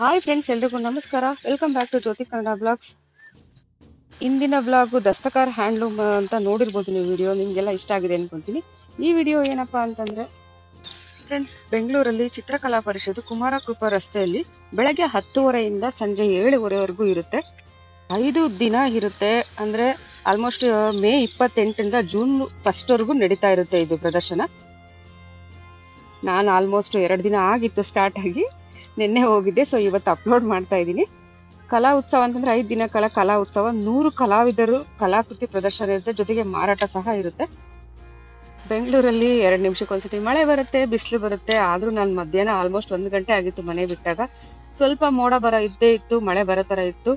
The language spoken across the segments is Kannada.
ಹಾಯ್ ಫ್ರೆಂಡ್ಸ್, ಎಲ್ರಿಗೂ ನಮಸ್ಕಾರ. Welcome back to Jyothi Kannada blogs. ಇಂದಿನ ಬ್ಲಾಗು ದಸ್ತಕಾರ್ ಹ್ಯಾಂಡ್ಲೂಮ್ ಅಂತ ನೋಡಿರ್ಬೋದು ನೀವು. ವಿಡಿಯೋ ನಿಮಗೆಲ್ಲ ಇಷ್ಟ ಆಗಿದೆ ಅನ್ಕೊಂತೀನಿ. ಈ ವಿಡಿಯೋ ಏನಪ್ಪಾ ಅಂತಂದ್ರೆ ಫ್ರೆಂಡ್ಸ್, ಬೆಂಗಳೂರಲ್ಲಿ ಚಿತ್ರಕಲಾ ಪರಿಷತ್ತು ಕುಮಾರಕೃಪಾ ರಸ್ತೆಯಲ್ಲಿ ಬೆಳಗ್ಗೆ 10:30 ಸಂಜೆ 7:30 ಇರುತ್ತೆ. 5 ದಿನ ಇರುತ್ತೆ. ಅಂದ್ರೆ ಆಲ್ಮೋಸ್ಟ್ ಮೇ 28 ಜೂನ್ 1 ನಡೀತಾ ಇರುತ್ತೆ ಇದು ಪ್ರದರ್ಶನ. ನಾನು ಆಲ್ಮೋಸ್ಟ್ 2 ದಿನ ಆಗಿತ್ತು ಸ್ಟಾರ್ಟ್ ಆಗಿ, ನಿನ್ನೆ ಹೋಗಿದ್ದೆ. ಸೊ ಇವತ್ತು ಅಪ್ಲೋಡ್ ಮಾಡ್ತಾ ಇದ್ದೀನಿ. ಕಲಾ ಉತ್ಸವ ಅಂತಂದ್ರೆ 5 ದಿನಗಳ ಕಲಾ ಉತ್ಸವ. 100 ಕಲಾವಿದರು ಕಲಾಕೃತಿ ಪ್ರದರ್ಶನ ಇರುತ್ತೆ, ಜೊತೆಗೆ ಮಾರಾಟ ಸಹ ಇರುತ್ತೆ. ಬೆಂಗಳೂರಲ್ಲಿ 2 ನಿಮಿಷಕ್ಕೊಂದ್ಸತಿ ಮಳೆ ಬರುತ್ತೆ, ಬಿಸಿಲು ಬರುತ್ತೆ. ಆದ್ರೂ ನಾನು ಮಧ್ಯಾಹ್ನ ಆಲ್ಮೋಸ್ಟ್ 1 ಗಂಟೆ ಆಗಿತ್ತು ಮನೆ ಬಿಟ್ಟಾಗ. ಸ್ವಲ್ಪ ಮೋಡ ಇದ್ದೇ ಇತ್ತು, ಮಳೆ ಬರೋ ತರ ಇತ್ತು.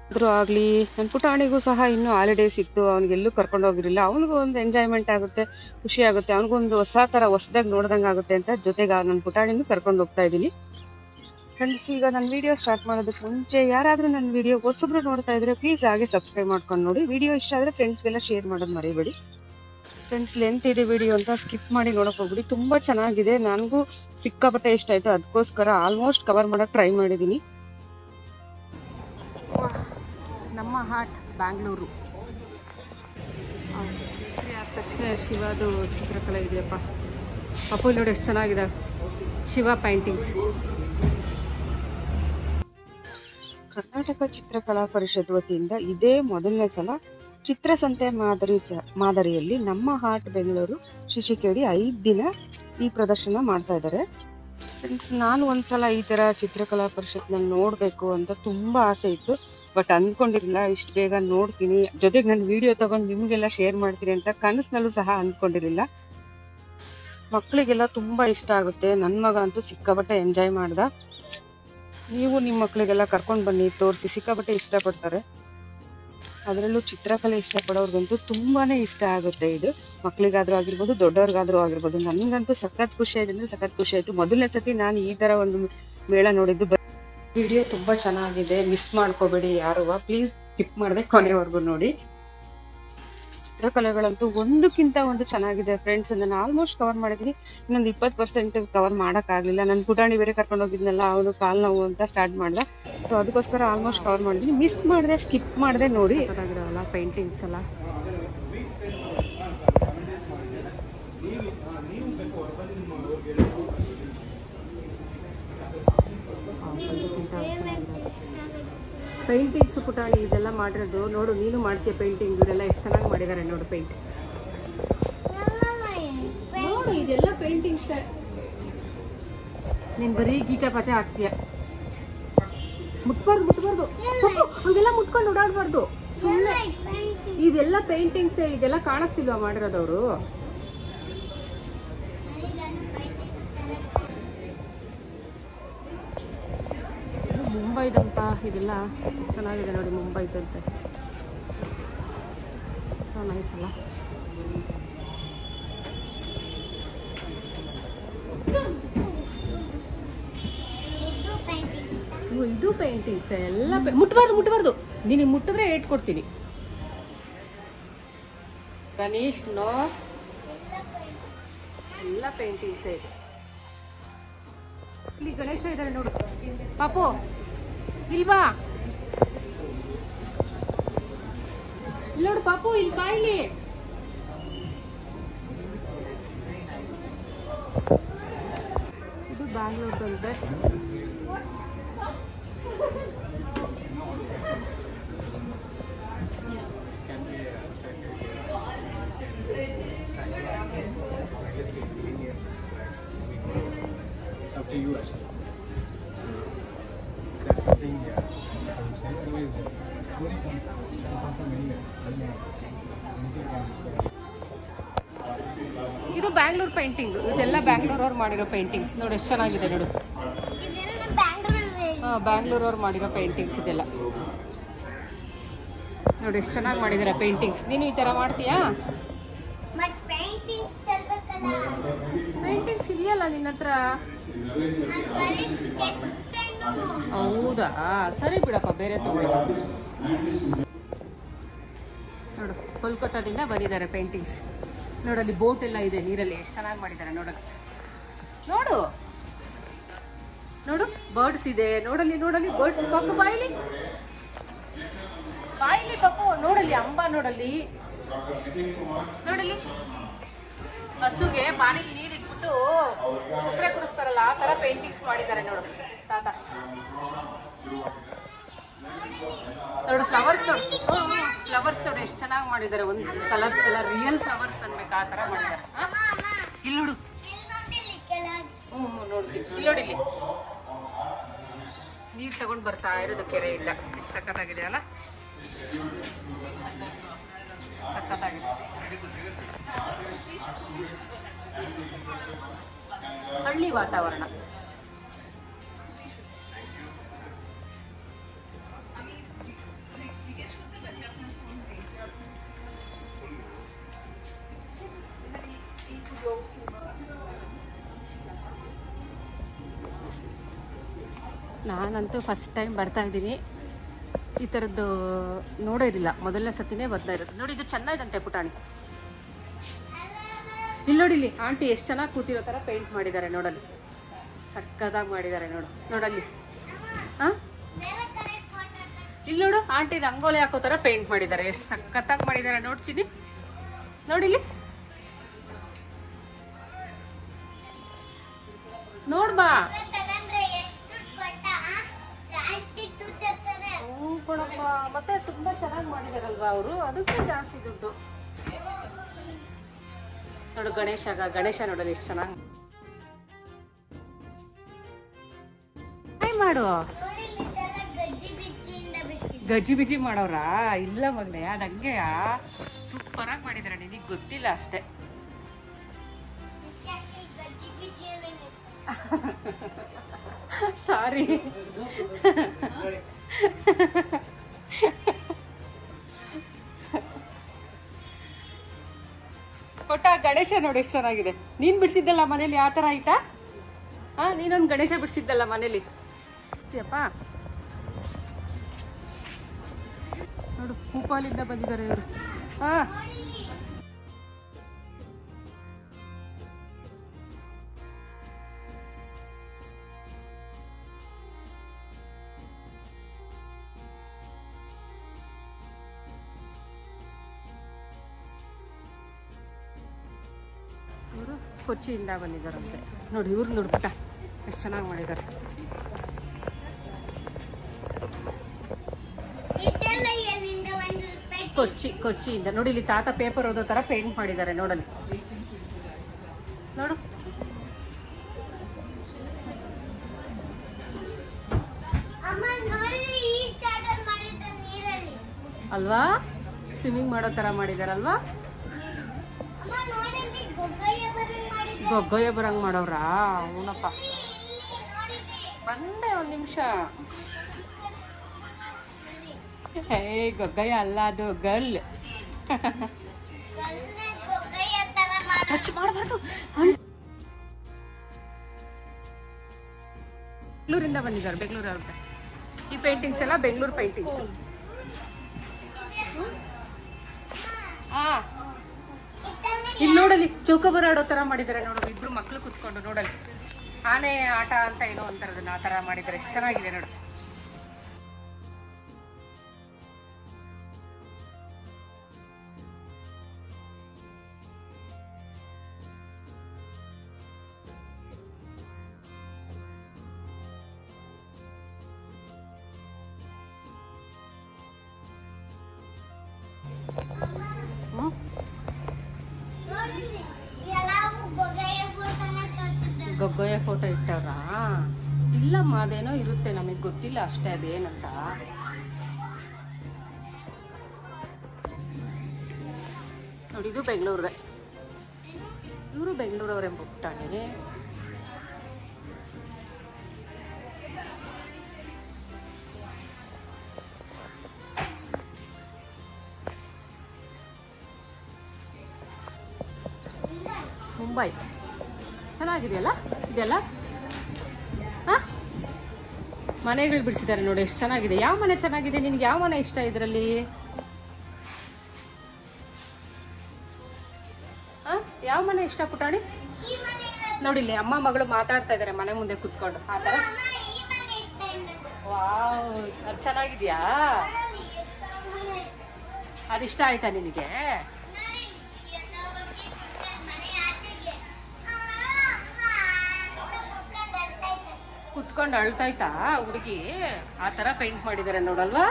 ಆದ್ರೂ ಆಗ್ಲಿ, ನನ್ನ ಪುಟಾಣಿಗೂ ಸಹ ಇನ್ನೂ ಹಾಲಿಡೇಸ್ ಇತ್ತು. ಅವ್ನಿಗೆಲ್ಲೂ ಕರ್ಕೊಂಡು ಹೋಗಿರಲಿಲ್ಲ. ಅವನಿಗೂ ಒಂದು ಎಂಜಾಯ್ಮೆಂಟ್ ಆಗುತ್ತೆ, ಖುಷಿ ಆಗುತ್ತೆ. ಅವನಿಗೊಂದು ಹೊಸದಾಗಿ ನೋಡ್ದಂಗೆ ಆಗುತ್ತೆ ಅಂತ ಜೊತೆಗೆ ನನ್ನ ಪುಟಾಣಿನೂ ಕರ್ಕೊಂಡು ಹೋಗ್ತಾ ಇದ್ದೀನಿ. ಫ್ರೆಂಡ್ಸ್, ಈಗ ನನ್ನ ವಿಡಿಯೋ ಸ್ಟಾರ್ಟ್ ಮಾಡೋದಕ್ಕೆ ಮುಂಚೆ ಯಾರಾದರೂ ನನ್ನ ವಿಡಿಯೋ ಹೊಸಬ್ರು ನೋಡ್ತಾ ಇದ್ರೆ ಪ್ಲೀಸ್ ಹಾಗೆ ಸಬ್ಸ್ಕ್ರೈಬ್ ಮಾಡ್ಕೊಂಡು ನೋಡಿ. ವಿಡಿಯೋ ಇಷ್ಟ ಆದರೆ ಫ್ರೆಂಡ್ಸ್ಗೆಲ್ಲ ಶೇರ್ ಮಾಡೋದು ಮರಿಬೇಡಿ. ಫ್ರೆಂಡ್ಸ್, ಲೆಂತ್ ಇದೆ ವಿಡಿಯೋ ಅಂತ ಸ್ಕಿಪ್ ಮಾಡಿ ನೋಡಕ್ ಹೋಗ್ಬಿಡಿ. ತುಂಬಾ ಚೆನ್ನಾಗಿದೆ, ನನಗೂ ಸಿಕ್ಕಾಪಟ್ಟೆ ಇಷ್ಟ ಆಯ್ತು. ಅದಕ್ಕೋಸ್ಕರ ಆಲ್ಮೋಸ್ಟ್ ಕವರ್ ಮಾಡಕ್ ಟ್ರೈ ಮಾಡಿದ್ದೀನಿ. ನಮ್ಮ ಹಾಟ್ ಬ್ಯಾಂಗ್ಳೂರು ಆದ ತಕ್ಷಣ ಶಿವದು ಚಿತ್ರಕಲೆ ಇದೆಯಪ್ಪ. ಅಪ್ಪು ನೋಡಿ ಎಷ್ಟು ಚೆನ್ನಾಗಿದೆ ಶಿವ ಪೇಂಟಿಂಗ್ಸ್. ಕರ್ನಾಟಕ ಚಿತ್ರಕಲಾ ಪರಿಷತ್ ವತಿಯಿಂದ ಇದೇ ಮೊದಲನೇ ಸಲ ಚಿತ್ರಸಂತೆ ಮಾದರಿಯಲ್ಲಿ ನಮ್ಮ ಹಾಟ್ ಬೆಂಗಳೂರು ಶಿಶಿಕೇಡಿ 5 ದಿನ ಈ ಪ್ರದರ್ಶನ ಮಾಡ್ತಾ ಇದ್ದಾರೆ. ಫ್ರೆಂಡ್ಸ್, ನಾನು ಒಂದ್ಸಲ ಈ ತರ ಚಿತ್ರಕಲಾ ಪರಿಷತ್ನ ನೋಡ್ಬೇಕು ಅಂತ ತುಂಬಾ ಆಸೆ ಇತ್ತು. ಬಟ್ ಅಂದ್ಕೊಂಡಿರಲಿಲ್ಲ ಇಷ್ಟು ಬೇಗ ನೋಡ್ತೀನಿ, ಜೊತೆಗೆ ನಾನು ವಿಡಿಯೋ ತಗೊಂಡು ನಿಮ್ಗೆಲ್ಲ ಶೇರ್ ಮಾಡ್ತೀನಿ ಅಂತ ಕನಸಿನಲ್ಲೂ ಸಹ ಅಂದ್ಕೊಂಡಿರಲಿಲ್ಲ. ಮಕ್ಕಳಿಗೆಲ್ಲ ತುಂಬಾ ಇಷ್ಟ ಆಗುತ್ತೆ. ನನ್ನ ಮಗ ಅಂತೂ ಸಿಕ್ಕಾಪಟ್ಟೆ ಎಂಜಾಯ್ ಮಾಡ್ದ. ನೀವು ನಿಮ್ಮ ಮಕ್ಕಳಿಗೆಲ್ಲ ಕರ್ಕೊಂಡು ಬನ್ನಿ, ತೋರಿಸಿ. ಸಿಕ್ಕಾಪಟ್ಟೆ ಇಷ್ಟಪಡ್ತಾರೆ. ಅದರಲ್ಲೂ ಚಿತ್ರಕಲೆ ಇಷ್ಟಪಡೋರ್ಗಂತೂ ತುಂಬಾನೇ ಇಷ್ಟ ಆಗುತ್ತೆ ಇದು. ಮಕ್ಕಳಿಗಾದ್ರೂ ಆಗಿರ್ಬೋದು, ದೊಡ್ಡವ್ರಿಗಾದ್ರೂ ಆಗಿರ್ಬೋದು. ನನಗಂತೂ ಸಖತ್ ಖುಷಿ ಆಯ್ತು. ಮೊದಲನೇ ಸತಿ ನಾನು ಈ ತರ ಒಂದು ಮೇಳ ನೋಡಿದ್ದು. ವಿಡಿಯೋ ತುಂಬಾ ಚೆನ್ನಾಗಿದೆ, ಮಿಸ್ ಮಾಡ್ಕೋಬೇಡಿ ಯಾರು. ಪ್ಲೀಸ್ ಸ್ಕಿಪ್ ಮಾಡದೆ ಕೊನೆವರೆಗೂ ನೋಡಿ. ಚಿತ್ರಕಲೆಗಳಂತೂ ಒಂದಕ್ಕಿಂತ ಒಂದು ಚೆನ್ನಾಗಿದೆ ಫ್ರೆಂಡ್ಸ್. ನಾನು ಆಲ್ಮೋಸ್ಟ್ ಕವರ್ ಮಾಡಿದ್ದೀನಿ. ಇನ್ನೊಂದು 20% ಕವರ್ ಮಾಡಕ್ ಆಗ್ಲಿಲ್ಲ. ನನ್ನ ಪುಟಾಣಿ ಬೇರೆ ಕರ್ಕೊಂಡು ಹೋಗಿದ್ನಲ್ಲ, ಅವನು ಕಾಲ್ ನೋವು ಅಂತ ಸ್ಟಾರ್ಟ್ ಮಾಡ್ದ. ಸೊ ಅದಕ್ಕೋಸ್ಕರ ಆಲ್ಮೋಸ್ಟ್ ಕವರ್ ಮಾಡಿದ್ದೀನಿ. ಮಿಸ್ ಮಾಡದೆ, ಸ್ಕಿಪ್ ಮಾಡದೆ ನೋಡಿ. ಪೇಂಟಿಂಗ್ಸ್ ಎಲ್ಲ ಪೇಂಟಿಂಗ್ಸ್ ಪುಟಾಣಿ ಇದೆಲ್ಲ ಮಾಡಿರೋದು ನೋಡು. ನೀನು ಮಾಡ್ತೀಯ ಪೇಂಟಿಂಗ್. ಇವರೆಲ್ಲ ಎಷ್ಟು ಚೆನ್ನಾಗಿ ಮಾಡಿದ್ದಾರೆ ನೋಡು ಪೇಂಟ್. ನೋಡು, ಇದೆಲ್ಲ ಪೇಂಟಿಂಗ್ಸ್. ನೀನ್ ಬರೀ ಗೀಟ ಪಾಚ ಹಾಕ್ತೀಯ. ಮುಟ್ಬಾರ್ದು ಹಂಗೆಲ್ಲ ಮುಟ್ಕೊಂಡು ಓಡಾಡ್ಬಾರ್ದು ಸುಮ್ಮನೆ. ಇದೆಲ್ಲ ಪೇಂಟಿಂಗ್ಸ್, ಇದೆಲ್ಲ ಕಾಣಿಸ್ತಿಲ್ವಾ ಮಾಡಿರೋದವ್ರು? ಮುಂಬೈದಂತ ಇದೆಲ್ಲ ಎಷ್ಟು ಚೆನ್ನಾಗಿದೆ ನೋಡಿ. ಮುಂಬೈದಂತೆ ಸೊ ನೈಸ್ ಅಲ್ಲ. ಇದು ಪೇಂಟಿಂಗ್ಸ್ ಎಲ್ಲ. ಮುಟ್ಬಾರ್ದು. ನೀನು ಮುಟ್ಟಿದ್ರೆ ಏಟ್ ಕೊಡ್ತೀನಿ. ಗಣೇಶ್ ನೋ, ಎಲ್ಲ ಪೇಂಟಿಂಗ್ಸ್ ಇದೆ. ಇಲ್ಲಿ ಗಣೇಶ ಇದ್ದಾರೆ ನೋಡು. ಪಾಪು ಇಲ್ವಾ? ಇಲ್ಲ ನೋಡು ಪಾಪು, ಇಲ್ಲಿ ಬಾಯಿಲಿ. ಇದು ಬ್ಯಾಂಗ್ಳೂರ್ದಂತೆ. It's up to you actually. So that's something I would say. Otherwise, ಇದು ಬ್ಯಾಂಗ್ಳೂರ್ ಪೇಂಟಿಂಗ್. ಇದೆಲ್ಲ ಬ್ಯಾಂಗ್ಳೂರವ್ರು ಮಾಡಿರೋ ಪೇಂಟಿಂಗ್ಸ್ ನೋಡಿ. ಎಷ್ಟು ಚೆನ್ನಾಗಿದೆ ನೋಡು. ಬ್ಯಾಂಗ್ಳೂರವ್ರು ಮಾಡಿರೋ ಪೇಂಟಿಂಗ್ಸ್ ಇದೆಲ್ಲ ನೋಡಿ. ಎಷ್ಟು ಚೆನ್ನಾಗಿ ಮಾಡಿದಾರೆ ಪೇಂಟಿಂಗ್ಸ್. ನೀನು ಈ ತರ ಮಾಡ್ತೀಯಾ? ಪೇಂಟಿಂಗ್ಸ್ ಇದೆಯಲ್ಲ ನಿನ್ನ ಹತ್ರ? ಹೌದಾ, ಸರಿ ಬಿಡಪ್ಪ, ಬೇರೆ ತಗೊಳ್ಳಿ. ನೋಡು, ಕೋಲ್ಕತ್ತಾದಿಂದ ಬಂದಿದ್ದಾರೆ ಪೇಂಟಿಂಗ್ಸ್. ನೋಡಲ್ಲಿ ಬೋಟ್ ಎಲ್ಲ ಇದೆ ನೀರಲ್ಲಿ. ಎಷ್ಟು ಚೆನ್ನಾಗಿ ಮಾಡಿದ್ದಾರೆ ನೋಡೋದು. ನೋಡು, ನೋಡು ಬರ್ಡ್ಸ್ ಇದೆ, ನೋಡಲ್ಲಿ ನೋಡಲ್ಲಿ ಬರ್ಡ್ಸ್. ಪಾಪು ಬಾಯಿಲಿ ಬಾಯಿಲಿ ಪಾಪು, ನೋಡಲ್ಲಿ ಅಂಬ, ನೋಡಲ್ಲಿ ನೋಡಲ್ಲಿ. ಹಸುಗೆ ಬಾನಿಗೆ ನೀರಿಟ್ಬಿಟ್ಟು ಉಸಿರೆ ಕುಡಿಸ್ತಾರಲ್ಲ ಆ ತರ ಪೇಂಟಿಂಗ್ಸ್ ಮಾಡಿದ್ದಾರೆ ನೋಡು ತಾತ. ನೋಡು ಫ್ಲವರ್ಸ್ ನೋಡು, ಫ್ಲವರ್ಸ್ ನೋಡು ಎಷ್ಟು ಚೆನ್ನಾಗಿ ಮಾಡಿದ್ದಾರೆ. ಒಂದು ಕಲರ್ಸ್ ಎಲ್ಲ ರಿಯಲ್ ಫ್ಲವರ್ಸ್ ಅನ್ಬೇಕು ಆ ತರ ಮಾಡಿದ್ದಾರೆ. ಇಲ್ಲಿ ನೋಡು, ನೋಡ್ತೀನಿ ಇಲ್ಲಿ ನೋಡಿ, ಇಲ್ಲಿ ನೀರ್ ತಗೊಂಡ್ ಬರ್ತಾ ಇರೋದು ಕೆರೆಯಿಂದ. ಎಷ್ಟು ಸಖತ್ತಾಗಿದೆ ಅಲ್ಲ, ಸಖತ್ತಾಗಿದೆ. ಹಳ್ಳಿ ವಾತಾವರಣ. ನಾನಂತೂ ಫಸ್ಟ್ ಟೈಮ್ ಬರ್ತಾ ಇದ್ದೀನಿ. ಈ ಥರದ್ದು ನೋಡೋದಿಲ್ಲ, ಮೊದಲನೇ ಸತಿನೇ ಬರ್ತಾ ಇರೋದು. ನೋಡಿ ಇದು ಚೆನ್ನಾಗಿದಂತೆ ಪುಟಾಣಿ. ಇಲ್ಲಿ ನೋಡಿ, ಇಲ್ಲಿ ಆಂಟಿ ಎಷ್ಟು ಚೆನ್ನಾಗಿ ಕೂತಿರೋ ಥರ ಪೇಂಟ್ ಮಾಡಿದ್ದಾರೆ ನೋಡಲ್ಲಿ. ಸಕ್ಕತ್ತಾಗಿ ಮಾಡಿದ್ದಾರೆ ನೋಡು, ನೋಡಲ್ಲಿ. ಹಾಂ ಇಲ್ಲಿ ನೋಡು, ಆಂಟಿ ರಂಗೋಲಿ ಹಾಕೋ ಥರ ಪೇಂಟ್ ಮಾಡಿದ್ದಾರೆ. ಎಷ್ಟು ಸಕ್ಕತ್ತಾಗಿ ಮಾಡಿದ್ದಾರೆ ನೋಡ್ತೀನಿ. ನೋಡಿಲ್ಲಿ ನೋಡ್ಬಾ. ಕೊಡಪ್ಪ, ಮತ್ತೆ ತುಂಬಾ ಚೆನ್ನಾಗಿ ಮಾಡಿದಾರಲ್ವಾ ಅವರು, ಅದಕ್ಕೆ ಜಾಸ್ತಿ ದುಡ್ಡು. ನೋಡು ಗಣೇಶ ನೋಡಲಿ ಎಷ್ಟು ಚೆನ್ನಾಗಿ ಮಾಡು. ಗಜ್ಜಿ ಬಿಜಿ ಮಾಡೋರಾ? ಇಲ್ಲ ಮಗನೆ, ನಂಗೆ ಸೂಪರ್ ಆಗಿ ಮಾಡಿದಾರೆ, ನಿನಗೆ ಗೊತ್ತಿಲ್ಲ ಅಷ್ಟೇ. ಸಾರಿ. ಕೊಟ್ಟ ಗಣೇಶ ನೋಡಿ ಎಷ್ಟು ಚೆನ್ನಾಗಿದೆ. ನೀನ್ ಬಿಡಿಸಿದ್ದಲ್ಲ ಮನೇಲಿ, ಆ ತರ ಆಯ್ತಾ? ನೀನೊಂದು ಗಣೇಶ ಬಿಡಿಸಿದ್ದಲ್ಲ ಮನೇಲಿ ಅಪ್ಪ. ನೋಡು ಭೂಪಾಲಿಂದ ಬಂದಿದ್ದಾರೆ ಇವರು. ಇವರು ಕೊಚ್ಚಿಯಿಂದ ಬಂದಿದ್ದಾರಂತೆ. ನೋಡಿ ಇವ್ರು ನೋಡ್ಬಿಟ್ಟ ಎಷ್ಟು ಚೆನ್ನಾಗಿ ಮಾಡಿದ್ದಾರೆ. ಕೊಚ್ಚಿಯಿಂದ ನೋಡಿ, ಇಲ್ಲಿ ತಾತ ಪೇಪರ್ ಓದೋ ತರ ಪೇಂಟ್ ಮಾಡಿದ್ದಾರೆ ನೋಡಲ್ಲಿ. ನೋಡು ಅಲ್ವಾ, ಸ್ವಿಮ್ಮಿಂಗ್ ಮಾಡೋ ತರ ಮಾಡಿದಾರಲ್ವಾ. ಗೊಗ್ಗೊಯ್ಯ ಬರಂಗ್ ಮಾಡೋವ್ರಾ? ಅವನಪ್ಪ ಬಂದೆ ಒಂದ್ ನಿಮಿಷ. ಹೇ ಗೊಗ್ಗಯ್ಯ ಅಲ್ಲ, ಅದು ಗರ್ಲ್. ಟಚ್ ಮಾಡಬಾರ್ದು. ಬೆಂಗಳೂರಿಂದ ಬಂದಿದ್ದಾರೆ, ಬೆಂಗಳೂರು ಅವ್ರ. ಈ ಪೇಂಟಿಂಗ್ಸ್ ಎಲ್ಲ ಬೆಂಗಳೂರು ಪೇಂಟಿಂಗ್ಸ್. ಇಲ್ಲಿ ನೋಡಲಿ ಚೌಕಬಾರ ಆಡೋ ತರ ಮಾಡಿದ್ದಾರೆ ನೋಡು, ಇಬ್ರು ಮಕ್ಳು ಕುತ್ಕೊಂಡು. ನೋಡಲಿ ಆನೆ ಆಟ ಅಂತ ಏನೋ ಅಂತಾರದನ್ನ ಆ ತರ ಮಾಡಿದ್ದಾರೆ. ಎಷ್ಟು ಚೆನ್ನಾಗಿದೆ ನೋಡು. ಗೊಗ್ಗೊಯ್ಯ ಫೋಟೋ ಇಟ್ಟವ್ರಾ? ಇಲ್ಲಮ್ಮ, ಅದೇನೋ ಇರುತ್ತೆ, ನಮಗೆ ಗೊತ್ತಿಲ್ಲ ಅಷ್ಟೇ ಅದೇನಂತ. ನೋಡಿ ಇದು ಬೆಂಗಳೂರೇ, ಇವರು ಬೆಂಗಳೂರವ್ರೆ ಪುಟ್ಟಾಣಿ. ಮುಂಬೈ ಚೆನ್ನಾಗಿದೆಯಲ್ಲ ಇದೆಲ್ಲ. ಮನೆಗಳು ಬಿಡಿಸಿದ್ದಾರೆ ನೋಡಿ, ಎಷ್ಟು ಚೆನ್ನಾಗಿದೆ. ಯಾವ ಮನೆ ಚೆನ್ನಾಗಿದೆ? ನಿನ್ಗೆ ಯಾವ ಮನೆ ಇಷ್ಟ ಇದರಲ್ಲಿ? ಯಾವ ಮನೆ ಇಷ್ಟ ಪುಟಾಣಿ? ನೋಡಿಲ್ಲಿ ಅಮ್ಮ ಮಗಳು ಮಾತಾಡ್ತಾ ಇದಾರೆ ಮನೆ ಮುಂದೆ ಕುತ್ಕೊಂಡು ಆ ತರ. ವಾವ್, ಅದು ಚೆನ್ನಾಗಿದ್ಯಾ? ಅದಿಷ್ಟ ಆಯ್ತಾ ನಿನಗೆ? ಕುತ್ಕೊಂಡು ಅಳ್ತಾಯ್ತಾ ಹುಡುಗಿ? ಆ ತರ ಪೇಂಟ್ ಮಾಡಿದಾರೆ ನೋಡಲ್ವಾ?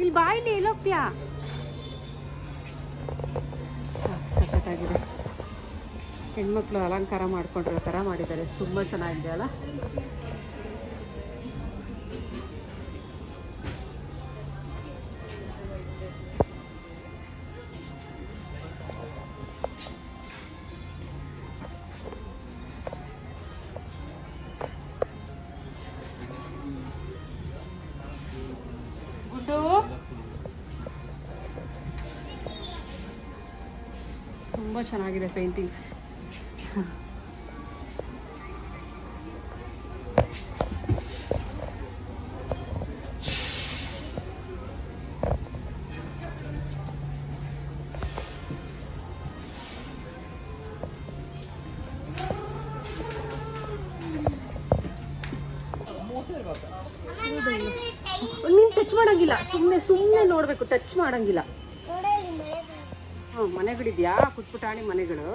ಇಲ್ಲಿ ಬಾಯಿಲಿ ಎಲ್ಲೋಗ್ತೀಯಾ? ಸಖತ್ತಾಗಿದೆ. ಹೆಣ್ಮಕ್ಳು ಅಲಂಕಾರ ಮಾಡ್ಕೊಂಡಿರೋ ತರ ಮಾಡಿದ್ದಾರೆ. ತುಂಬಾ ಚೆನ್ನಾಗಿದೆ ಅಲ್ಲ? ಗುಡ್ಡು ತುಂಬಾ ಚೆನ್ನಾಗಿದೆ ಪೇಂಟಿಂಗ್ಸ್. ನೀನ್ ಟಚ್ ಮಾಡಂಗಿಲ್ಲ, ಸುಮ್ನೆ ನೋಡ್ಬೇಕು, ಟಚ್ ಮಾಡಂಗಿಲ್ಲ. ಮನೆಗಳಿದ್ಯಾ? ಪುಟ್ಪುಟಾಣಿ ಮನೆಗಳು.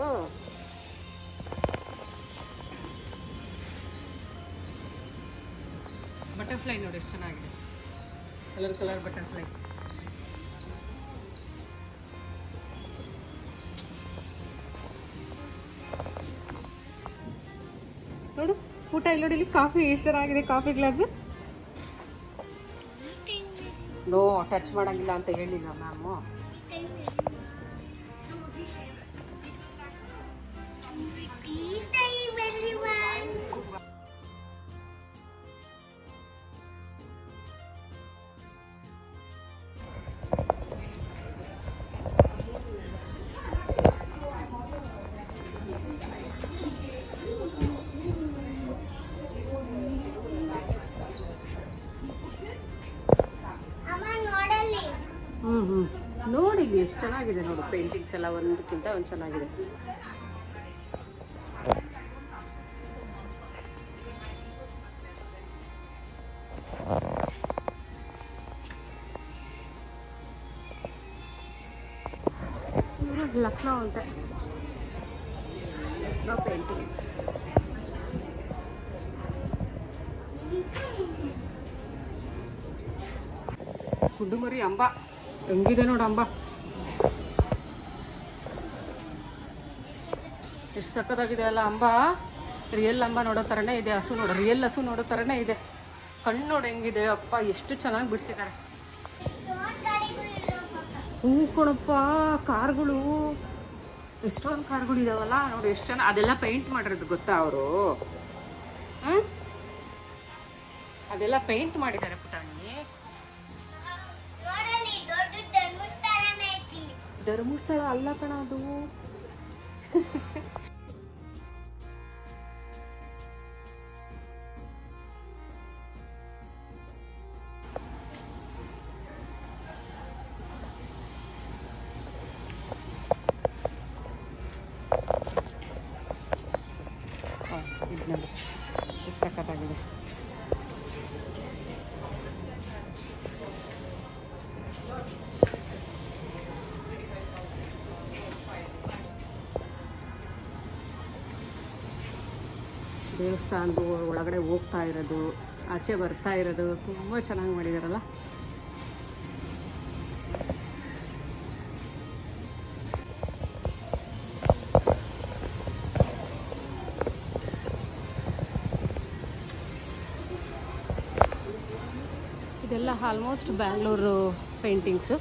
ಬಟರ್ಫ್ಲೈ ನೋಡಿ ಎಷ್ಟು ಚೆನ್ನಾಗಿದೆ. Colour butterfly. ನೋಡು ಊಟ ಇಲ್ಲಿ ನೋಡಿ. ಇಲ್ಲಿ ಕಾಫಿ ಎಷ್ಟು ಚೆನ್ನಾಗಿದೆ. Coffee glass. ನೋ ಟಚ್ ಮಾಡಂಗಿಲ್ಲ ಅಂತ ಹೇಳಿಲ್ಲ ಮ್ಯಾಮು. ನೋಡಿ ಇಲ್ಲಿ ಎಷ್ಟು ಚೆನ್ನಾಗಿದೆ ನೋಡು. ಪೇಂಟಿಂಗ್ಸ್ ಎಲ್ಲ ಒಂದಕ್ಕಿಂತ ಒಂದು ಚೆನ್ನಾಗಿದೆ. ಲಕ್ನೋ ಅಂತ ಪೇಂಟಿಂಗ್ಸ್. ಕುಂಡುಮರಿ ಅಂಬ ಹೆಂಗಿದೆ ನೋಡು. ಅಂಬ ಎಷ್ಟು ಸಕ್ಕತ್ತಾಗಿದೆ ಅಲ್ಲ ಅಂಬ. ರಿಯಲ್ ಅಂಬ ನೋಡೋ ಥರನೇ ಇದೆ. ಹಸು ನೋಡು, ರಿಯಲ್ ಹಸು ನೋಡೋ ಥರನೇ ಇದೆ. ಕಣ್ಣು ನೋಡು ಹೆಂಗಿದೆ. ಅಪ್ಪ ಎಷ್ಟು ಚೆನ್ನಾಗಿ ಬಿಡಿಸಿದ್ದಾರೆ. ಹೂ ಕೊಡಪ್ಪ. ಕಾರ್ಗಳು ಎಷ್ಟೊಂದು ಕಾರ್ಗಳು ಇದಾವಲ್ಲ ನೋಡಿ, ಎಷ್ಟು ಚೆನ್ನಾಗಿ. ಅದೆಲ್ಲ ಪೇಂಟ್ ಮಾಡಿರೋದು ಗೊತ್ತಾ ಅವರು? ಅದೆಲ್ಲ ಪೇಂಟ್ ಮಾಡಿದ್ದಾರೆ ಪುಟಾಣಿ. ಧರ್ಮಸ್ಥಳ ಅಲ್ಲ ಕಣ ಅದು. ಸಖತ್ತಾಗಿದೆ. ದೇವಸ್ಥಾನದ ಒಳಗಡೆ ಹೋಗ್ತಾ ಇರೋದು, ಆಚೆ ಬರ್ತಾ ಇರೋದು ತುಂಬ ಚೆನ್ನಾಗಿ ಮಾಡಿದಾರಲ್ಲ. ಇದೆಲ್ಲ almost Bangalore paintings.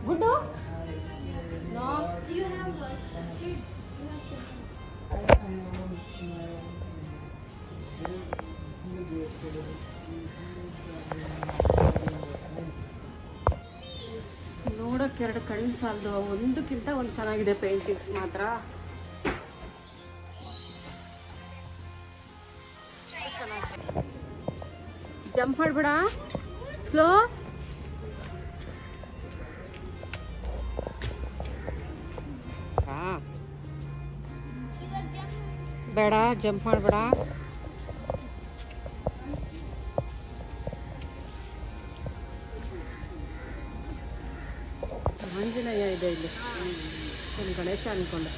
Good no you have kids. ನೋಡಕ್ಕೆ ನೋಡೋಕೆ 2 ಕಣ್ಣು ಸಾಲದು, ಒಂದಕ್ಕಿಂತ ಒಂದು ಚೆನ್ನಾಗಿದೆ ಪೇಂಟಿಂಗ್ಸ್ ಮಾತ್ರ. ಜಂಪ್ ಮಾಡ್ಬೇಡ, ಸ್ಲೋ. ಬೇಡ, ಜಂಪ್ ಮಾಡಬೇಡ. ಆಂಜನೇಯ ಇದೆ ಇಲ್ಲಿ, ಒಂದು ಗಣೇಶ ಅನ್ಕೊಂಡೆ.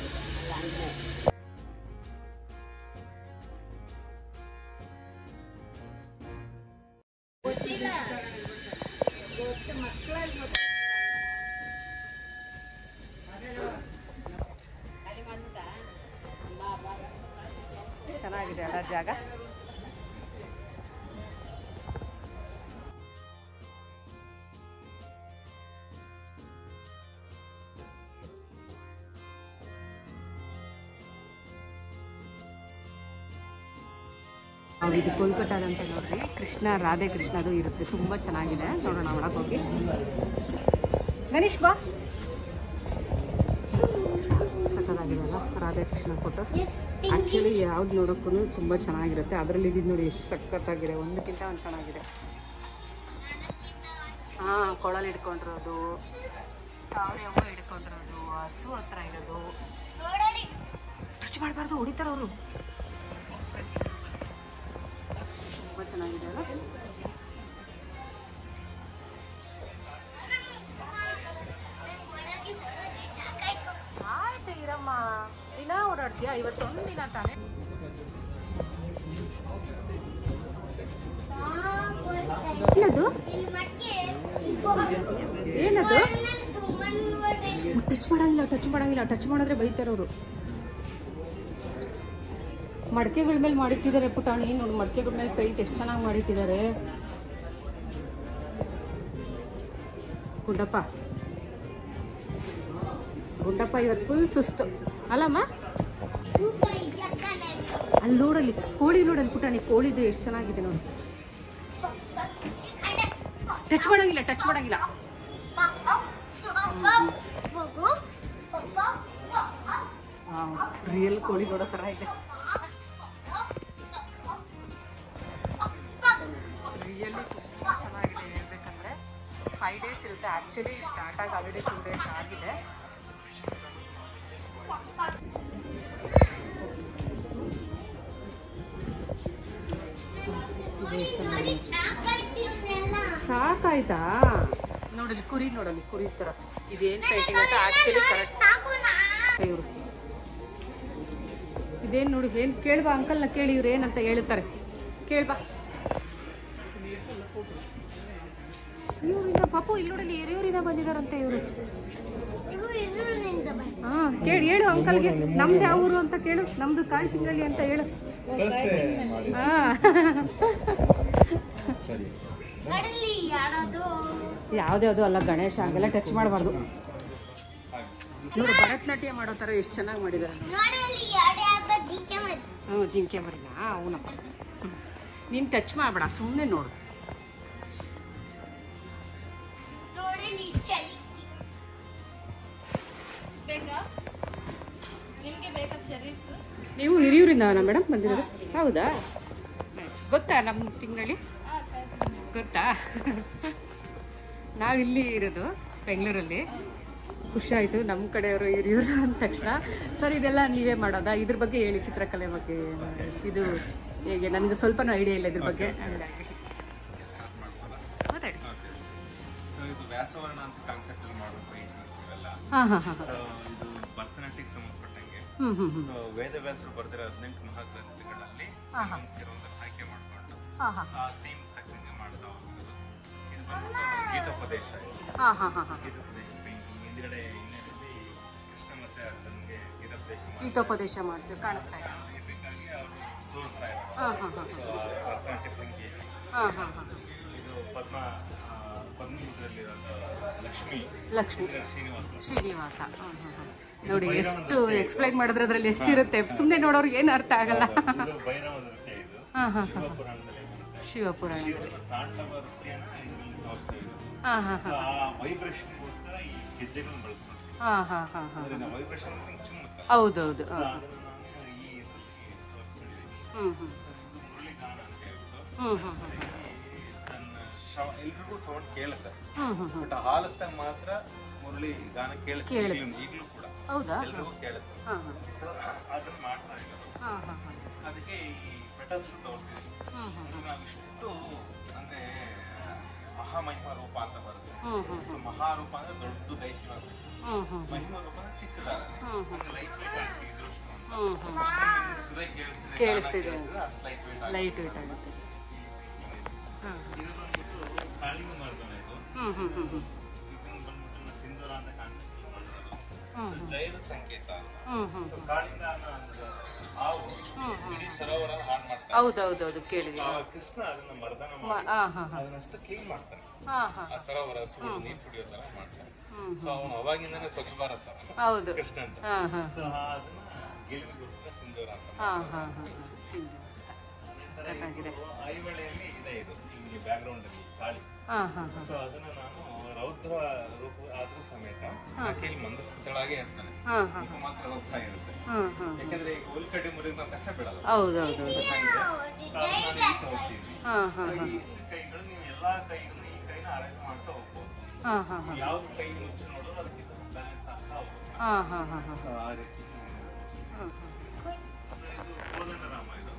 ಚೆನ್ನಾಗಿದೆ ಅಲ್ಲ ಜಾಗ. ಇದು ಕೋಲ್ಕತ್ತಾದಂತ ನೋಡ್ರಿ, ಕೃಷ್ಣ ರಾಧೆ ಕೃಷ್ಣದು ಇರುತ್ತೆ, ತುಂಬಾ ಚೆನ್ನಾಗಿದೆ. ನೋಡೋಣ ಒಳಗೆ ಹೋಗಿ. ಗಣೇಶ್ ಬಾ. ಸಕ್ಕತ್ತಾಗಿದೆ ಅಲ್ಲ ರಾಧೆ ಕೃಷ್ಣ ಫೋಟೋ. ಆ್ಯಕ್ಚುಲಿ ಯಾವ್ದು ನೋಡೋಕ್ಕೂ ತುಂಬ ಚೆನ್ನಾಗಿರುತ್ತೆ. ಅದರಲ್ಲಿ ಇದು ನೋಡಿ ಎಷ್ಟು ಸಖತ್ತಾಗಿದೆ, ಒಂದಕ್ಕಿಂತ ಒಂದು ಚೆನ್ನಾಗಿದೆ. ಹಾಂ, ಕೊಳಲು ಹಿಡ್ಕೊಂಡಿರೋದು, ತಾವರೆ ಹೂವು ಹಿಡ್ಕೊಂಡಿರೋದು, ಹಸು ಹತ್ರ ಇರೋದು. ಟಚ್ ಮಾಡಬಾರ್ದು, ಹೊಡಿತಾರೆ ಅವರು. ತುಂಬ ಚೆನ್ನಾಗಿದೆ ಅಲ್ಲ. ಆಯ್ತು ಇರಮ್ಮ, ದಿನ ಓಡಾಡ್ತೀಯಾ? ಇವತ್ತೊಂದು ದಿನ ತಾನೇ. ಏನದು ಏನದು? ಟಚ್ ಮಾಡಂಗಿಲ್ಲ, ಟಚ್ ಮಾಡಂಗಿಲ್ಲ. ಟಚ್ ಮಾಡಿದ್ರೆ ಬೈತಾರವರು. ಮಡಕೆಗಳ ಮೇಲೆ ಮಾಡಿಟ್ಟಿದ್ದಾರೆ ಪುಟಾಣಿ. ನೋಡಿ, ಮಡಕೆಗಳ ಮೇಲೆ ಪೇಂಟ್ ಎಷ್ಟು ಚೆನ್ನಾಗಿ ಮಾಡಿಟ್ಟಿದ್ದಾರೆ. ಗುಂಡಪ್ಪ ಗುಂಡಪ್ಪ ಇವತ್ತು ಫುಲ್ ಸುಸ್ತು ಅಲ್ಲಮ್ಮ. ಅಲ್ಲಿ ನೋಡಲ್ಲಿ ಕೋಳಿ, ನೋಡಲ್ಲಿ ಪುಟಾಣಿ ಕೋಳಿದು ಎಷ್ಟು ಚೆನ್ನಾಗಿದೆ ನೋಡಿ. ಟಚ್ ಮಾಡಂಗಿಲ್ಲ, ಟಚ್ ಮಾಡಂಗಿಲ್ಲ. ರಿಯಲ್ ಕೋಳಿ ನೋಡೋ ಥರ ಇದೆ. ರಿಯಲಿ ತುಂಬ ಚೆನ್ನಾಗಿದೆ. ಹೇಳ್ಬೇಕಂದ್ರೆ 5 days ಇರುತ್ತೆ. ಆ್ಯಕ್ಚುಲಿ ಸ್ಟಾರ್ಟ್ ಆಗಿ ಆಲ್ರೆಡಿ 2 days ಆಗಿದೆ. ಸಾಕಾಯ್ತಾ? ನೋಡಲಿ ಕುರಿ, ನೋಡಲಿ ಕುರಿ ತರ. ಇದೇನ್ ಪೇಂಟಿಂಗ್ ಅಂತ ಆಕ್ಚುಲಿ ಕರೆಕ್ಟ್. ಇವರು ಇದೇನ್ ನೋಡಿ, ಏನ್ ಕೇಳ್ಬಾ ಅಂಕಲ್ನ ಕೇಳಿ, ಇವ್ರು ಏನಂತ ಹೇಳ್ತಾರೆ ಕೇಳ್ಬಾ. ಇವರಿಂದ ಪಾಪು ಇಲ್ಲಿ ನೋಡಲಿ, ಹಿರಿಯೂರಿಂದ ಬಂದಿದಾರಂತೆ ಇವರು. ಹಾ, ಕೇಳಿ ಹೇಳು ಅಂಕಲ್ಗೆ. ನಮ್ದು ಯಾವ ಊರು ಅಂತ ಕೇಳು. ನಮ್ದು ಕಾಯಿ ತಿಂಗಳಿ ಅಂತ ಹೇಳು. ಹಾ, ಯಾವ್ದ್ಯಾವ್ದು ಅಲ್ಲ ಗಣೇಶ, ಹಂಗೆಲ್ಲ ಟಚ್ ಮಾಡಬಾರ್ದು. ನೋಡಿ, ಭರತನಾಟ್ಯ ಮಾಡೋ ಥರ ಎಷ್ಟು ಚೆನ್ನಾಗಿ ಮಾಡಿದ್ದಾರೆ. ಹ್ಞೂ, ಜಿಂಕೆ ಮರಿನಾ? ಅವನಪ್ಪ, ನೀನು ಟಚ್ ಮಾಡಬೇಡ, ಸುಮ್ಮನೆ ನೋಡು. ನೀವು ಹಿರಿಯೂರಿಂದ ಮೇಡಮ್ ಬಂದಿರೋದು? ಹೌದಾ? ಗೊತ್ತಾ ನಮ್ಮ ತಿಂಗಳಲ್ಲಿ? ಗೊತ್ತಾ? ನಾವಿಲ್ಲಿ ಇರೋದು ಬೆಂಗಳೂರಲ್ಲಿ. ಖುಷಿ ಆಯಿತು ನಮ್ಮ ಕಡೆಯವರು ಹಿರಿಯೂರು ಅಂದ ತಕ್ಷಣ. ಸರ್, ಇದೆಲ್ಲ ನೀವೇ ಮಾಡೋದಾ? ಇದ್ರ ಬಗ್ಗೆ ಹೇಳಿ, ಚಿತ್ರಕಲೆ ಬಗ್ಗೆ. ಇದು ಹೇಗೆ? ನನಗೆ ಸ್ವಲ್ಪನೂ ಐಡಿಯಾ ಇಲ್ಲ ಇದ್ರ ಬಗ್ಗೆ. ಮಾತಾಡಿ. ಇದು ವ್ಯಾಸವರ್ಣ ಅಂತ ಕಾನ್ಸೆಪ್ಟ್ ಅಲ್ಲಿ ಮಾಡೋ ಪೇಂಟಿಂಗ್ಸ್ ಇವೆಲ್ಲ. ಇದು ಭರತನಾಟ್ಯಕ್ಕೆ ಸಂಬಂಧಪಟ್ಟಂಗೆ ವೇದವ್ಯಾಸರು ಬರೆದಿರೋ 18 ಮಹಾಗ್ರಂಥಗಳಲ್ಲಿ ಕೆಲವೊಂದನ್ನು ಆಯ್ಕೆ ಮಾಡಿಕೊಂಡು ಆ ಥೀಮ್ ತಕ್ಕಂಗೆ ಮಾಡ್ತಾ ಹೋಗೋದು. ಇದು ಗೀತೋಪದೇಶ. ಗೀತೋಪದೇಶ ಪೇಂಟಿಂಗ್ ಹಿಂದ್ಗಡೆ ಹಿನ್ನೆಲೆಯಲ್ಲಿ ಕೃಷ್ಣ ಮತ್ತೆ ಅರ್ಜುನ್ಗೆ ಗೀತೋಪದೇಶ ಮಾಡ್ತೀವಿ, ಕಾಣಿಸ್ತಾ ಇದೆ. ಬೇಕಾಗಿ ಅವರು ತೋರಿಸ್ತಾ ಇದ್ದಾರೆ ಭರತನಾಟ್ಯ ಭಂಗಿ. ಇದು ಲಕ್ಷ್ಮಿ ಶ್ರೀನಿವಾಸ. ನೋಡಿ, ಎಷ್ಟು ಎಕ್ಸ್ಪ್ಲೈನ್ ಮಾಡಿದ್ರೆ ಅದ್ರಲ್ಲಿ ಎಷ್ಟಿರುತ್ತೆ. ಸುಮ್ಮನೆ ನೋಡೋರ್ಗೆ ಏನು ಅರ್ಥ ಆಗಲ್ಲ. ಶಿವಪುರಾಣ. ಹೆಜ್ಜೆಗಳನ್ನ ಬಳಸ್ಕೊಂಡು ಹಾ ಹಾ ಹಾ ಹಾ ವೈಬ್ರೇಷನ್ ಚಿಮ್ಮುತ್ತೆ. ಹೌದೌದು. ಅದನ್ನ ನಾನು ಈ ಇದ್ರಲ್ಲಿ ತೋರಿಸ್ಕೊಂಡಿದ್ದೀನಿ. ಮುರಳಿಗಾನ ಅಂತ ಹೇಳ್ಬಿಟ್ಟು ತನ್ನ ಎಲ್ರಿಗೂ ಸೌಂಡ್ ಕೇಳುತ್ತೆ, ಬಟ್ ಆಲಿಸ್ದಾಗ ಮಾತ್ರ ಮುರಳಿ ಗಾನ ಕೇಳುತ್ತೆ. ಈಗಲೂ ಕೂಡ ಎಲ್ರಿಗೂ ಕೇಳುತ್ತೆ. ಸೊ ಅದನ್ನ ಮಾಡ್ತಾ ಇರೋದು. ಅದಕ್ಕೆ ಈ ಮೆಟಲ್ಸ್ ತೋರಿಸ್ತೀವಿ. ನಾವಿಷ್ಟು ಅಂದ್ರೆ ಮಹಾಮಹಿಮ ರೂಪ ಅಂತ ಬರುತ್ತೆ. ಸೊ ಮಹಾರೂಪ ಅಂದ್ರೆ ದೊಡ್ಡ ದೈತ್ಯವಾಗುತ್ತೆ, ಮಹಿಮ ರೂಪ ಅಂದ್ರೆ ಚಿಕ್ಕದಾಗುತ್ತೆ. ಲೈಟ್ ವೇಟ್ ಆಗುತ್ತೆ. ಕೇಳಿಸ್ತಿದೆ, ಲೈಟ್ ವೇಟ್ ಆಗುತ್ತೆ. ಕಾಳಿಂಗ ಮರ್ದನ ಇದು. ಇದನ್ನ ಬಂದ್ಬಿಟ್ಟು ಸಿಂಧೂರ ಅಂತ ಕಾನ್ಸೆಪ್ಟ್ ಮಾಡೋದು. ಜಯದ ಸಂಕೇತ. ಕಾಳಿಂಗ ಅನ್ನೋ ಹಾವು ಇಡೀ ಸರೋವರ ಹಾಳು ಮಾಡ್ತಾರೆ. ಹೌದೌದೌದು, ಕೇಳಿದೆ. ಕೃಷ್ಣ ಅದನ್ನ ಮರ್ದನ ಮಾಡಿ ಅದನ್ನಷ್ಟು ಕ್ಲೀನ್ ಮಾಡ್ತಾನೆ. ಆ ಸರೋವರ ಸುಳ್ಳು ನೀರು ಕುಡಿಯೋ ತರ ಮಾಡ್ತಾನೆ. ಸೊ ಅವನು ಅವಾಗಿಂದಾನೆ ಸ್ವಚ್ಛ ಭಾರತ ಕೃಷ್ಣ ಅಂತ. ಸೊ ಅದನ್ನ ಗೆಲುವಿಗೋಸ್ಕರ ಸಿಂಧೂರ ಅಂತ. ಐವಳೆಯಲ್ಲಿ ಇದೆ ಇದು ಇಲ್ಲಿ ಬ್ಯಾಕ್ಗ್ರೌಂಡ್ ಅಲ್ಲಿ ಕಾಳಿ. ಸೊ ಅದನ್ನ ನಾನು ರೌದ್ರ ರೂಪ ಆದ್ರೂ ಸಮೇತ ಆಕೆಯಲ್ಲಿ ಮಂದಸ್ಮಿತಳಾಗೆ ಇರ್ತಾನೆ. ಮುಖ ಮಾತ್ರ ಹೋಗ್ತಾ ಇರುತ್ತೆ. ಯಾಕಂದ್ರೆ ಈಗ ಹುಲ್ಕಡ್ಡಿ ಮುರಿದ ನಾವು ಕಷ್ಟ ಬಿಡಲ್ಲ. ಇಷ್ಟು ಕೈಗಳು ನೀವು ಎಲ್ಲಾ ಕೈಗಳು ಈ ಕೈನ ಅರೇಂಜ್ ಮಾಡ್ತಾ ಹೋಗ್ಬೋದು. ಯಾವ್ದು ಕೈ ಮುಚ್ಚಿ ನೋಡೋದು ಅದಕ್ಕೆ ಬ್ಯಾಲೆನ್ಸ್ ಆಗ್ತಾ ಹೋಗುತ್ತೆ. ಆ ರೀತಿ ಕೋದಂಡರಾಮ ಇದು.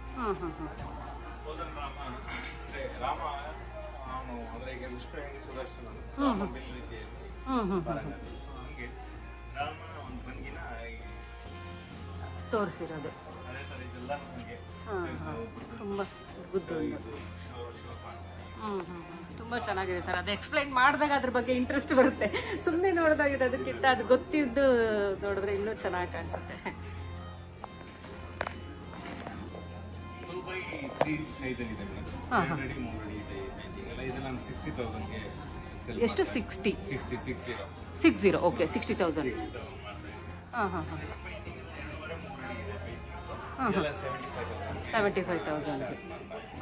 ಕೋದಂಡರಾಮ ಅಂದ್ರೆ ರಾಮ ಅವನು ಅಂದ್ರೆ ಈಗ ವಿಷ್ಣು ಹೆಂಗೆ ಸುದರ್ಶನ ಬಿಲ್ ರೀತಿಯಲ್ಲಿ ಹಂಗೆ ರಾಮನ ಒಂದು ಭಂಗಿನ ತೋರಿಸಿರೋದು. ಅದೇ ತರ ಇದೆಲ್ಲ ನಮಗೆ ತುಂಬಾ ತುಂಬಾ ಚೆನ್ನಾಗಿದೆ ಸರ್. ಅದು ಎಕ್ಸ್ಪ್ಲೈನ್ ಮಾಡಿದಾಗ ಅದ್ರ ಬಗ್ಗೆ ಇಂಟ್ರೆಸ್ಟ್ ಬರುತ್ತೆ. ಸುಮ್ಮನೆ ನೋಡಿದಾಗ ಇರೋದಕ್ಕಿಂತ ಅದು ಗೊತ್ತಿದ್ದು ನೋಡಿದ್ರೆ ಇನ್ನೂ ಚೆನ್ನಾಗಿ ಕಾಣಿಸುತ್ತೆ. 2x3 ಸೈಜಲ್ಲಿ ಇದೆ ಮೇಡಮ್. 2 ಅಡಿ 3 ಅಡಿ ಇದೆ. ಇದೆಲ್ಲ 60,000ಗೆ ಸೆಲ್. ಎಷ್ಟು? 60 60 ಓಕೆ, 60,000. ಹಾಂ ಹಾಂ ಹಾಂ 75,000ಗೆ.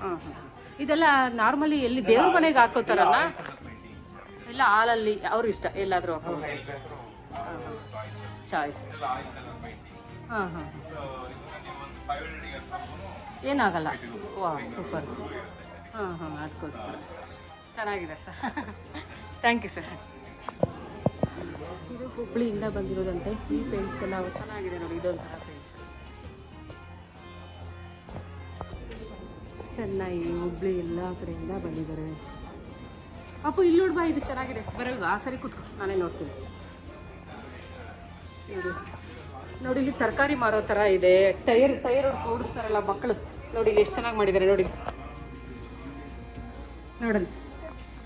ಹಾಂ ಹಾಂ. ಇದೆಲ್ಲ ನಾರ್ಮಲಿ ಎಲ್ಲಿ ದೇವ್ರ ಮನೆಗೆ ಹಾಕೋತಾರಲ್ಲ, ಇಲ್ಲ ಹಾಲಲ್ಲಿ ಅವ್ರ ಇಷ್ಟ ಎಲ್ಲಾದರೂ ಹಾಕೋದು. ಚಾಯ್ಸ್. ಹಾಂ ಹಾಂ ಏನಾಗಲ್ಲ. ವಾ ಸೂಪರ್. ಹಾಂ ಹಾಂ ಅದಕ್ಕೋಸ್ಕರ ಚೆನ್ನಾಗಿದೆ ಸರ್. Thank you sir. ಇದು ಹುಬ್ಳಿಯಿಂದ ಬಂದಿರೋದಂತೆ. ಈ ಪೇಂಟ್ಸ್ ಎಲ್ಲ ಚೆನ್ನಾಗಿದೆ ನೋಡಿ. ಇದೊಂಥರ ಪೇಂಟ್ಸ್ ಚೆನ್ನೈ, ಹುಬ್ಳಿ ಎಲ್ಲ ಕಡೆಯಿಂದ ಬಂದಿದ್ದಾರೆ. ಅಪ್ಪು ಇಲ್ಲಿ ನೋಡ್ಬಾ, ಇದು ಚೆನ್ನಾಗಿದೆ. ಬರಲ್ವಾ? ಸರಿ ಕೂತ್ಕೊ, ನಾನೇ ನೋಡ್ತೀನಿ. ನೋಡಿ ಇಲ್ಲಿ ತರಕಾರಿ ಮಾರೋ ಥರ ಇದೆ. ಟೈರ್ ಓಡಿಸ್ತಾರಲ್ಲ ಮಕ್ಕಳು, ನೋಡಿ ಇಲ್ಲಿ ಎಷ್ಟು ಚೆನ್ನಾಗಿ ಮಾಡಿದ್ದಾರೆ ನೋಡಿ.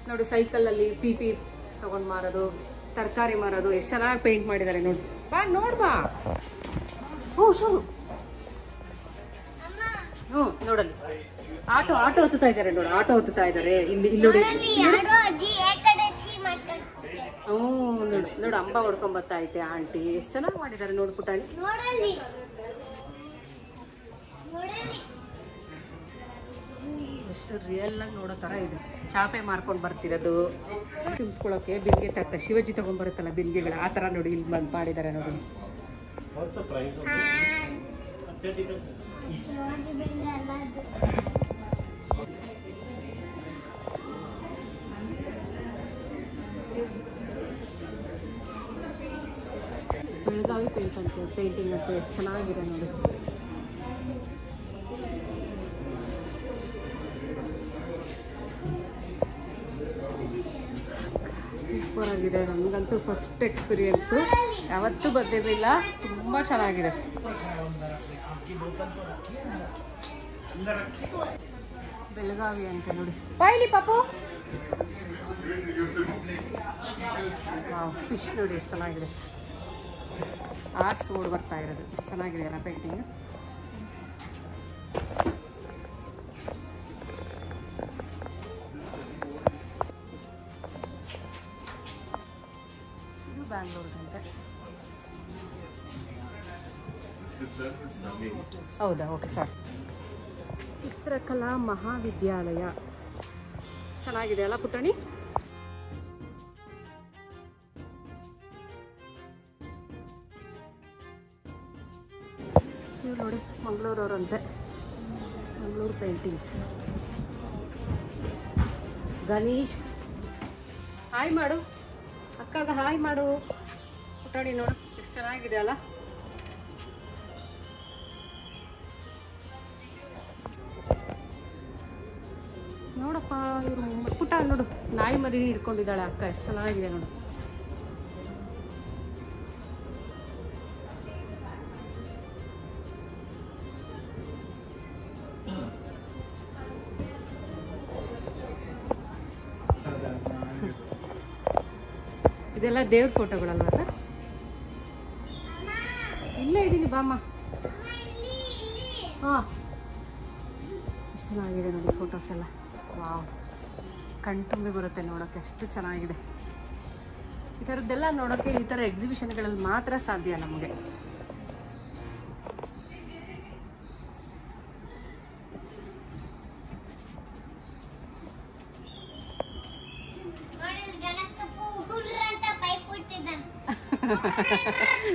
ನೋಡಿ ಸೈಕಲಲ್ಲಿ ಪಿ ತಗೊಂಡು ಮಾರೋದು, ತರಕಾರಿ ಮಾರೋದು, ಎಷ್ಟು ಚೆನ್ನಾಗಿ ಪೇಂಟ್ ಮಾಡಿದ್ದಾರೆ ನೋಡಿ. ಬಾ ನೋಡ್ಬಾ. ಶೋರು. ನೋಡಲ್ಲಿ ಆಟೋ ಹತ್ತುತ್ತಾ ಇದ್ದಾರೆ ನೋಡಿ. ಆಟೋ ಹತ್ತುತ್ತಾ ಇದ್ದಾರೆ ಇಲ್ಲಿ ನೋಡಿ. ನೋಡು ಅಂಬ ಹೊಡ್ಕೊಂಡ್ ಬರ್ತಾ ಐತೆ ಆಂಟಿ. ಎಷ್ಟು ಚೆನ್ನಾಗಿ ಮಾಡಿದ್ದಾರೆ ನೋಡು ಪುಟಾಣಿ. ಎಷ್ಟು ರಿಯಲ್ ಆಗಿ ನೋಡೋ ತರ ಇದೆ. ಚಾಪೆ ಮಾರ್ಕೊಂಡು ಬರ್ತಿರೋದು, ತುಂಬಿಸ್ಕೊಳಕ್ಕೆ ಬಿಂದಿಗೆ ತರ್ತಾರೆ. ಶಿವಜಿ ತಗೊಂಡ್ ಬರುತ್ತಲ್ಲ ಬಿಂದಿಗೆಗಳು, ಆ ತರ ನೋಡಿ ಇಲ್ಲಿ ಬಂದು ಮಾಡಿದ್ದಾರೆ ನೋಡಿ. ಬೆಳಗಾವಿ ಪೇಂಟಿಂಗ್ ಅಂತ ಎಷ್ಟು ಚೆನ್ನಾಗಿದೆ ನೋಡಿ. ಸೂಪರ್ ಆಗಿದೆ. ನನಗಂತೂ ಫಸ್ಟ್ ಎಕ್ಸ್ಪೀರಿಯನ್ಸು, ಯಾವತ್ತೂ ಬಂದಿರಲಿಲ್ಲ. ತುಂಬ ಚೆನ್ನಾಗಿದೆ. ಬೆಳಗಾವಿ ಅಂತ ನೋಡಿ. ಬಾಯ್ಲಿ ಪಾಪು. ಫಿಶ್ ನೋಡಿ ಎಷ್ಟು ಚೆನ್ನಾಗಿದೆ. ಆರ್ಟ್ಸ್ ಓಡ್ ಬರ್ತಾ ಇರೋದು ಎಷ್ಟು ಚೆನ್ನಾಗಿದೆ ಅಲ್ಲ ಪೇಂಟಿಂಗ್. ಇದು ಬ್ಯಾಂಗ್ಳೂರ್ಗಂತೆ. ಹೌದಾ? Okay sir. ಚಿತ್ರಕಲಾ ಮಹಾವಿದ್ಯಾಲಯ ಚೆನ್ನಾಗಿದೆ ಅಲ್ಲ ಪುಟ್ಟಣಿ? ಇವ್ರು ನೋಡಿ ಮಂಗಳೂರವ್ರಂತೆ, ಮಂಗಳೂರು ಪೇಂಟಿಂಗ್ಸ್. ಗಣೇಶ್ ಹಾಯ್ ಮಾಡು, ಅಕ್ಕಾಗ ಹಾಯ್ ಮಾಡು. ಪುಟಾಣಿ ನೋಡು ಎಷ್ಟು ಚೆನ್ನಾಗಿದೆ ಅಲ್ಲ. ನೋಡಪ್ಪ ಇವರು ಪುಟ್ಟ ನೋಡು, ನಾಯಿ ಮರಿ ಹಿಡ್ಕೊಂಡಿದ್ದಾಳೆ ಅಕ್ಕ, ಎಷ್ಟು ಚೆನ್ನಾಗಿದೆ ನೋಡು. ಇದೆಲ್ಲ ದೇವ್ರ ಫೋಟೋಗಳಲ್ವಾ ಸರ್? ಇಲ್ಲೇ ಇದ್ದೀನಿ ಬಾಮ್ಮ. ಹಾಂ, ಎಷ್ಟು ಚೆನ್ನಾಗಿದೆ ನೋಡಿ ಫೋಟೋಸ್ ಎಲ್ಲ. ವಾವ್, ಕಣ್ತುಂಬಿ ಬರುತ್ತೆ ನೋಡೋಕ್ಕೆ, ಅಷ್ಟು ಚೆನ್ನಾಗಿದೆ. ಈ ಥರದ್ದೆಲ್ಲ ನೋಡೋಕ್ಕೆ ಈ ಥರ ಎಕ್ಸಿಬಿಷನ್ಗಳಲ್ಲಿ ಮಾತ್ರ ಸಾಧ್ಯ ನಮಗೆ.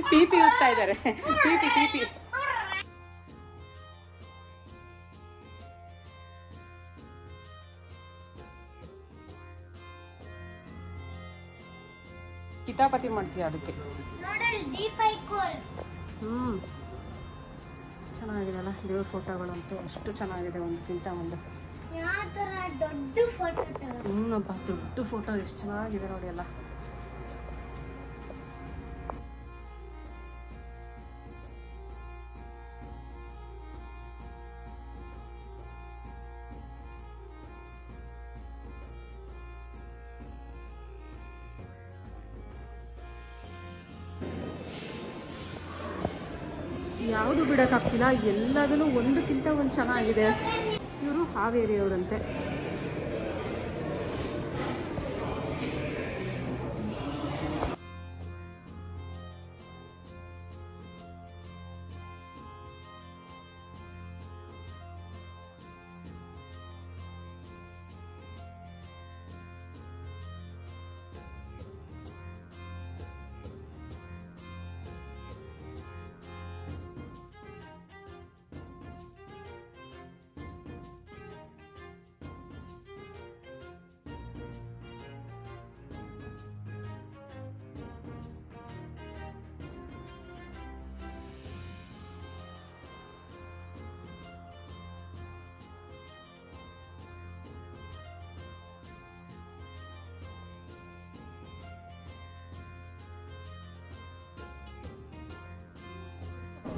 ಪಿಪಿ ಉಡ್ತಾ ಇದ್ದಾರೆ, ಪಿಪಿ ಪಿಪಿ. ಕಿತಾಪತಿ ಮಾಡ್ತೀಯ ಅದಕ್ಕೆ. ಚೆನ್ನಾಗಿದೆಲ್ಲ ದೇವ್ರ ಫೋಟೋಗಳಂತೂ ಅಷ್ಟು ಚೆನ್ನಾಗಿದೆ, ಒಂದಕ್ಕಿಂತ ಒಂದು. ಹ್ಞೂನಪ್ಪ, ದೊಡ್ಡ ಫೋಟೋ ಎಷ್ಟು ಚೆನ್ನಾಗಿದೆ ನೋಡಿ ಎಲ್ಲ. ಯಾವುದು ಬಿಡೋಕ್ಕಾಗ್ತಿಲ್ಲ, ಎಲ್ಲದೂ ಒಂದಕ್ಕಿಂತ ಒಂದು ಚೆನ್ನಾಗಿದೆ. ಇವರು ಹಾವೇರಿಯವರಂತೆ.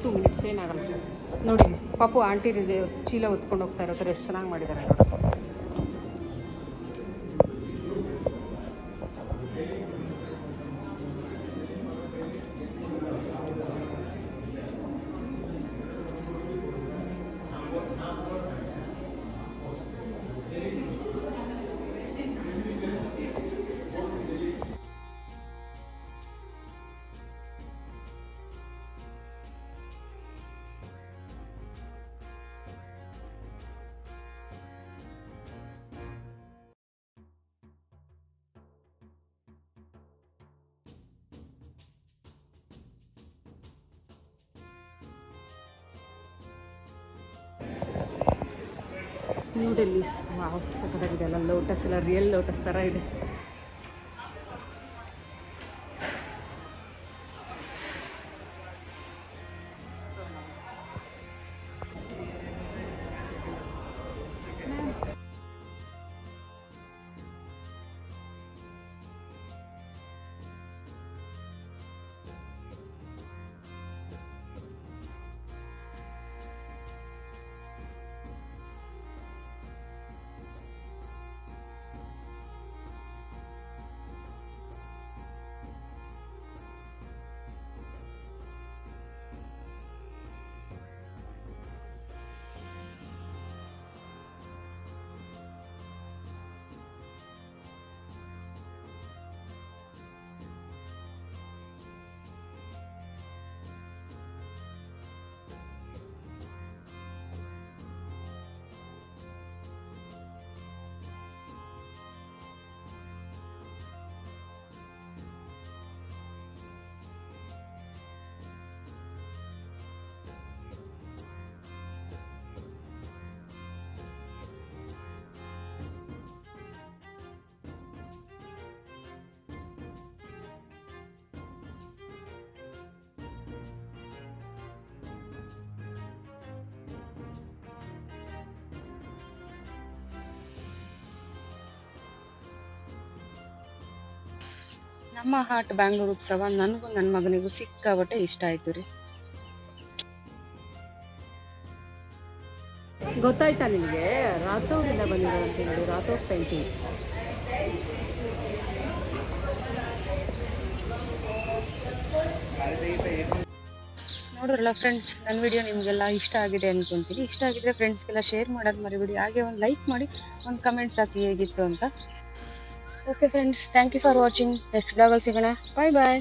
ಟೂ ಮಿನಿಟ್ಸ್ ಏನಾಗಲ್ಲ ನೋಡಿ. ಪಾಪು ಆಂಟಿ ಚೀಲ ಹೊತ್ಕೊಂಡು ಹೋಗ್ತಾ ಇರೋ ಥರ ಎಷ್ಟು ಚೆನ್ನಾಗಿ ಮಾಡಿದ್ದಾರೆ ನೋಡಿ. ನ್ಯೂ ಡೆಲ್ಲಿ. ವಾವ್, ಸಕ್ಕತ್ತಾಗಿದೆ ಅಲ್ಲ. ಲೋಟಸ್ ಎಲ್ಲ ರಿಯಲ್ ಲೋಟಸ್ ಥರ ಇದೆ. ನಮ್ಮ ಹಾಟ್ ಬ್ಯಾಂಗ್ಳೂರ್ ಉತ್ಸವ ನನಗೂ ನನ್ನ ಮಗನಿಗೂ ಸಿಕ್ಕಾಬಟ್ಟೆ ಇಷ್ಟ ಆಯ್ತು ರೀ. ಗೊತ್ತಾಯ್ತಾ ನಿಮಗೆ? ರಾಥೋಡಿಂದ ಬಂದಿರೋದಂತ ಹೇಳಿ, ರಾಥೋಡ್ ಪೇಂಟಿಂಗ್. ನೋಡಿದ್ರಲ್ಲ ಫ್ರೆಂಡ್ಸ್, ನನ್ನ ವಿಡಿಯೋ ನಿಮಗೆಲ್ಲ ಇಷ್ಟ ಆಗಿದೆ ಅನ್ಕೊಂತೀನಿ. ಇಷ್ಟ ಆಗಿದ್ರೆ ಫ್ರೆಂಡ್ಸ್ಗೆಲ್ಲ ಶೇರ್ ಮಾಡೋದು ಮರಿಬೇಡಿ. ಹಾಗೆ ಒಂದು ಲೈಕ್ ಮಾಡಿ, ಒಂದು ಕಮೆಂಟ್ಸ್ ಹಾಕಿ ಹೇಗಿತ್ತು ಅಂತ. Okay friends, thank you for watching. Next ಬ್ಲಾಗಲ್ಲಿ ಸಿಗೋಣ. ಬಾಯ್ ಬಾಯ್.